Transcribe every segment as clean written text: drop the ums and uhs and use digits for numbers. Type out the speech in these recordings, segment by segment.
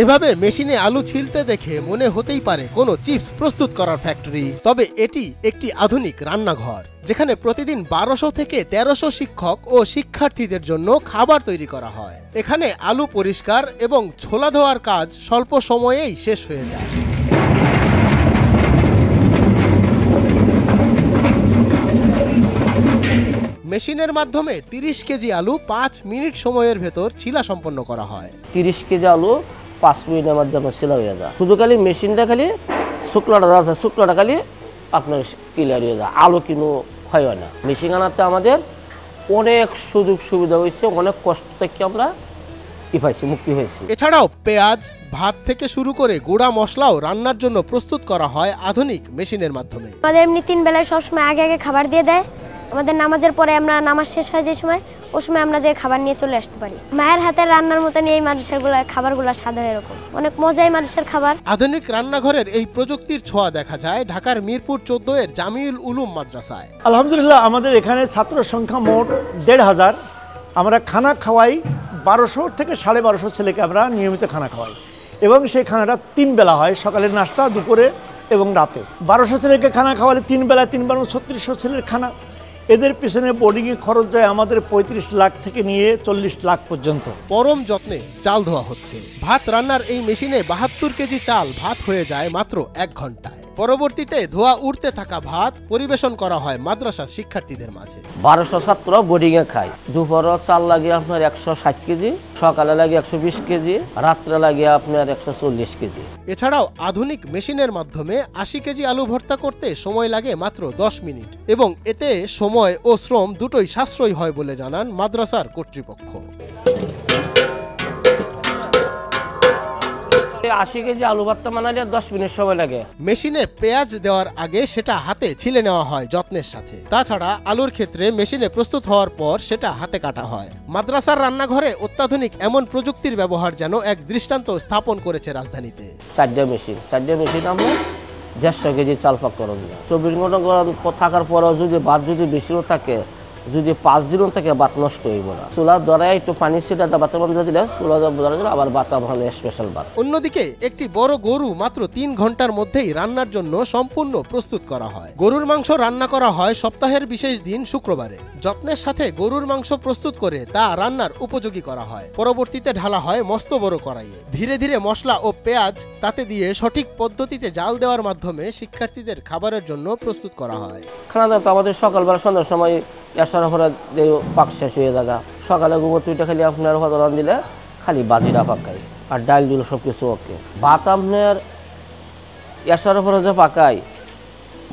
এভাবে মেশিনে আলু ছিলতে দেখে মনে হতেই পারে কোনো চিপস প্রস্তুত করার ফ্যাক্টরি, তবে এটি একটি আধুনিক রান্নাঘর যেখানে প্রতিদিন 1200 থেকে 1300 শিক্ষক ও শিক্ষার্থীদের জন্য খাবার তৈরি করা হয়। এখানে আলু পরিষ্কার এবং ছোলা ধোয়ার কাজ স্বল্প সময়েই শেষ হয়ে যায়। মেশিনের মাধ্যমে 30 কেজি আলু 5 মিনিট সময়ের ভেতর ছিলা সম্পন্ন করা হয়। 30 কেজি আলু 5 মিনিটের মাধ্যমে ছিলা হয়ে যায়। শুধু খালি মেশিনটা খালি শুক্লাটা খালি আপনার ক্লিয়ার হয়ে যায়, আলু কিন্তু হয় না। মেশিন আনাতে আমাদের অনেক সুযোগ সুবিধা হয়েছে, অনেক কষ্ট থেকে আমরা মুক্তি হয়েছি। এছাড়াও পেঁয়াজ, ভাত থেকে শুরু করে গুঁড়া মশলাও রান্নার জন্য প্রস্তুত করা হয় আধুনিক মেশিনের মাধ্যমে। আমাদের এমনি 3 বেলায় সবসময় আগে খাবার দিয়ে দেয়। আমাদের নামাজের পরে আমরা নামাজ শেষ হয় যে সময়, ওই সময় আমরা যে খাবার নিয়ে চলে আসতে পারি। মায়ের হাতের রান্নার মতন এই মানুষের খাবারগুলো স্বাদ এরকম অনেক মজাই মানুষের খাবার। আধুনিক রান্নাঘরের এই প্রযুক্তির ছোঁয়া দেখা যায় ঢাকার মিরপুর 14 এর জামিউল উলুম মাদ্রাসায়। আলহামদুলিল্লাহ, আমাদের এখানে ছাত্র সংখ্যা মোট 1500। আমরা খানা খাওয়াই 1200 থেকে 1250 ছেলেকে আমরা নিয়মিত খানা খাওয়াই, এবং সেই খানাটা 3 বেলা হয়, সকালের নাস্তা, দুপুরে এবং রাতে। 1200 ছেলেকে খানা খাওয়ালে 3 বেলায় 3 বার 3600 ছেলের খানা। এদের পিছনে বোর্ডিংয়ে খরচ যায় আমাদের 35 লাখ থেকে নিয়ে 40 লাখ পর্যন্ত। পরম যত্নে চাল ধোয়া হচ্ছে। ভাত রান্নার এই মেশিনে 72 কেজি চাল ভাত হয়ে যায় মাত্র 1 ঘন্টায়। পরবর্তীতে ধোয়া উঠতে থাকা ভাত পরিবেশন করা হয় মাদ্রাসার শিক্ষার্থীদের মাঝে। 1200 ছাত্র বোর্ডিংয়ে খায়। দুপুরে চাল লাগে আপনার 160 কেজি, সকালে লাগে 120 কেজি, রাত্রে লাগে আপনার 140 কেজি। এছাড়াও আধুনিক মেশিনের মাধ্যমে 80 কেজি আলু ভর্তা করতে সময় লাগে মাত্র 10 মিনিট, এবং এতে সময় ও শ্রম দুটোই সাশ্রয়ী হয় বলে জানান মাদ্রাসার কর্তৃপক্ষ। 80 কেজি আলু ভর্তা বানালে 10 মিনিট সময় লাগে। মেশিনে পেঁয়াজ দেওয়ার আগে সেটা হাতে ছিলে নেওয়া হয় যত্নের সাথে। তাছাড়া আলুর ক্ষেত্রে মেশিনে প্রস্তুত হওয়ার পর সেটা হাতে কাটা হয়। মাদ্রাসার রান্নাঘরে অত্যাধুনিক এমন প্রযুক্তির ব্যবহার যেন এক দৃষ্টান্ত স্থাপন করেছে রাজধানীতে। 4টা মেশিন আমরা 150 কেজি চাল পাক করেন না। 24 ঘন্টা থাকার পরেও যদি ভাত যদি বেশিও থাকে, যদি 5 দিনও থাকে, ভাত নষ্ট হইব না। চুলার দ্বারা একটু পানি ছিটা ভাতের মধ্যে দিলে চুলা দ্বারা আবার ভাত ভালো স্পেশাল ভাত। অন্যদিকে একটি বড় গরু মাত্র 3 ঘন্টার মধ্যেই রান্নার জন্য সম্পূর্ণ প্রস্তুত করা হয়। গরুর মাংস রান্না করা হয় সপ্তাহের বিশেষ দিন শুক্রবারে। যত্নের সাথে গরুর মাংস প্রস্তুত করে তা রান্নার উপযোগী করা হয়। পরবর্তীতে ঢালা হয় মস্ত বড় কড়াইয়ে। ধীরে ধীরে মশলা ও পেঁয়াজ তাতে দিয়ে সঠিক পদ্ধতিতে জাল দেওয়ার মাধ্যমে শিক্ষার্থীদের খাবারের জন্য প্রস্তুত করা হয়। খানা দাওয়া আমাদের সকালবেলা সন্ধ্যার সময় পাক শেষ হয়ে যাগা। সকালে গোবর তুইটা খালি আপনার হজরান দিলে খালি বাজিরা পাকাই, আর ডাল দিল সব কিছু ওকে। ভাত আপনার এসার উপরে যে পাকাই,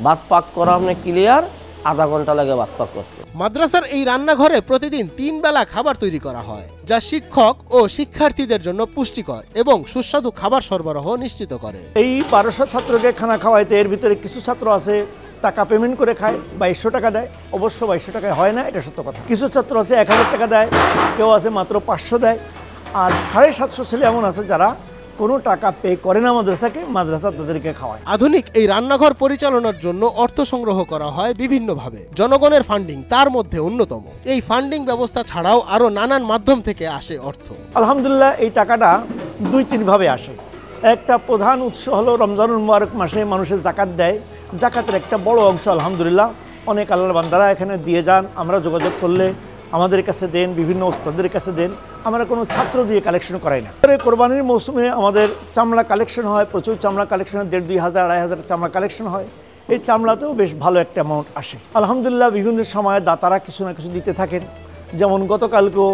ভাত পাক করা আপনার ক্লিয়ার, আধা ঘন্টা লাগে ভাত পাক করতে। মাদ্রাসার এই রান্নাঘরে প্রতিদিন 3 বেলা খাবার তৈরি করা হয়, যা শিক্ষক ও শিক্ষার্থীদের জন্য পুষ্টিকর এবং সুস্বাদু খাবার সরবরাহ নিশ্চিত করে। এই 1200 ছাত্রকে খানা খাওয়াইতে এর ভিতরে কিছু ছাত্র আছে টাকা পেমেন্ট করে খায়, 2200 টাকা দেয়। অবশ্য 2200 টাকায় হয় না, এটা সত্য কথা। কিছু ছাত্র আছে 1000 টাকা দেয়, কেউ আছে মাত্র 500 দেয়, আর 750 ছেলে এমন আছে যারা কোনো টাকা পে করে না মাদ্রাসাকে, মাদ্রাসা তাদেরকে খাওয়ায়। আধুনিক এই রান্নাঘর পরিচালনার জন্য অর্থ সংগ্রহ করা হয় বিভিন্নভাবে। জনগণের ফান্ডিং তার মধ্যে অন্যতম। এই ফান্ডিং ব্যবস্থা ছাড়াও আরো নানান মাধ্যম থেকে আসে অর্থ। আলহামদুলিল্লাহ, এই টাকাটা 2-3 ভাবে আসে। একটা প্রধান উৎস হলো রমজানুল মুবারক মাসে মানুষের জাকাত দেয়। জাকাতের একটা বড় অংশ আলহামদুলিল্লাহ অনেক আল্লাহর বান্দারা এখানে দিয়ে যান। আমরা যোগাযোগ করলে আমাদের কাছে দেন, বিভিন্ন ওস্তাদের কাছে দেন। আমরা কোনো ছাত্র দিয়ে কালেকশন করাই না। কোরবানির মৌসুমে আমাদের চামড়া কালেকশন হয়, প্রচুর চামড়া কালেকশন হয়, 1,500, 2,500 চামড়া কালেকশন হয়। এই চামড়াতেও বেশ ভালো একটা অ্যামাউন্ট আসে। আলহামদুলিল্লাহ, বিভিন্ন সময় দাতারা কিছু না কিছু দিতে থাকেন। যেমন গতকালকেও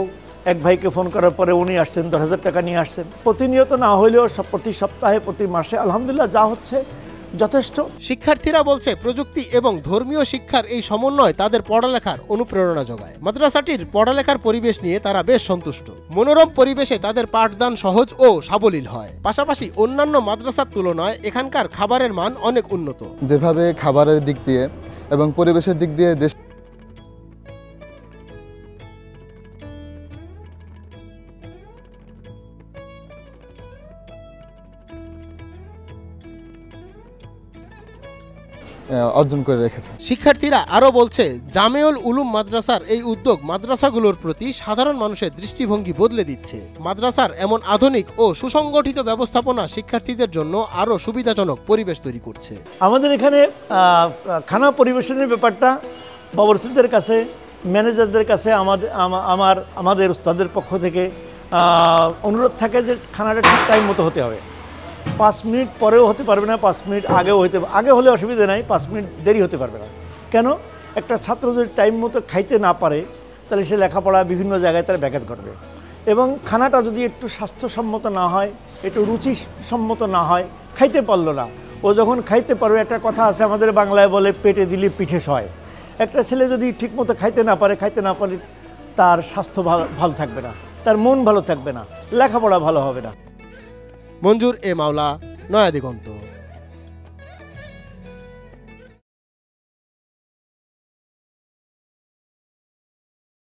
এক ভাইকে ফোন করার পরে উনি আসছেন 10,000 টাকা নিয়ে আসছেন। প্রতিনিয়ত না হলেও প্রতি সপ্তাহে, প্রতি মাসে আলহামদুলিল্লাহ যা হচ্ছে যথেষ্ট। শিক্ষার্থীরা বলছে প্রযুক্তি এবং ধর্মীয় শিক্ষার এই সমন্বয় তাদের পড়ালেখার অনুপ্রেরণা যোগায়। মাদ্রাসাটির পড়ালেখার পরিবেশ নিয়ে তারা বেশ সন্তুষ্ট। মনোরম পরিবেশে তাদের পাঠদান সহজ ও সাবলীল হয়। পাশাপাশি অন্যান্য মাদ্রাসার তুলনায় এখানকার খাবারের মান অনেক উন্নত। যেভাবে খাবারের দিক দিয়ে এবং পরিবেশের দিক দিয়ে দেশ অর্জন করে রেখেছে। শিক্ষার্থীরা আরও বলছে, জামেউল উলুম মাদ্রাসার এই উদ্যোগ মাদ্রাসাগুলোর প্রতি সাধারণ মানুষের দৃষ্টিভঙ্গি বদলে দিচ্ছে। মাদ্রাসার এমন আধুনিক ও সুসংগঠিত ব্যবস্থাপনা শিক্ষার্থীদের জন্য আরও সুবিধাজনক পরিবেশ তৈরি করছে। আমাদের এখানে খানা পরিবেশনের ব্যাপারটা বাবরচিদের কাছে, ম্যানেজারদের কাছে আমাদের উস্তাদের পক্ষ থেকে অনুরোধ থাকে যে খানাটা ঠিক টাইম মতো হতে হবে। 5 মিনিট পরেও হতে পারবে না, 5 মিনিট আগেও আগে হলে অসুবিধা নাই, 5 মিনিট দেরি হতে পারবে না। কেন? একটা ছাত্র যদি টাইম মতো খাইতে না পারে তাহলে সে লেখাপড়া বিভিন্ন জায়গায় তার ব্যাঘাত ঘটবে। এবং খানাটা যদি একটু স্বাস্থ্যসম্মত না হয়, একটু রুচিসম্মত না হয়, খাইতে পারলো না। ও যখন খাইতে পারবে, একটা কথা আছে আমাদের বাংলায় বলে, পেটে দিলে পিঠে সয়। একটা ছেলে যদি ঠিকমতো খাইতে না পারে, তার স্বাস্থ্য ভালো থাকবে না, তার মন ভালো থাকবে না, লেখাপড়া ভালো হবে না। মঞ্জুর এ মাওলা, নয়া দিগন্ত।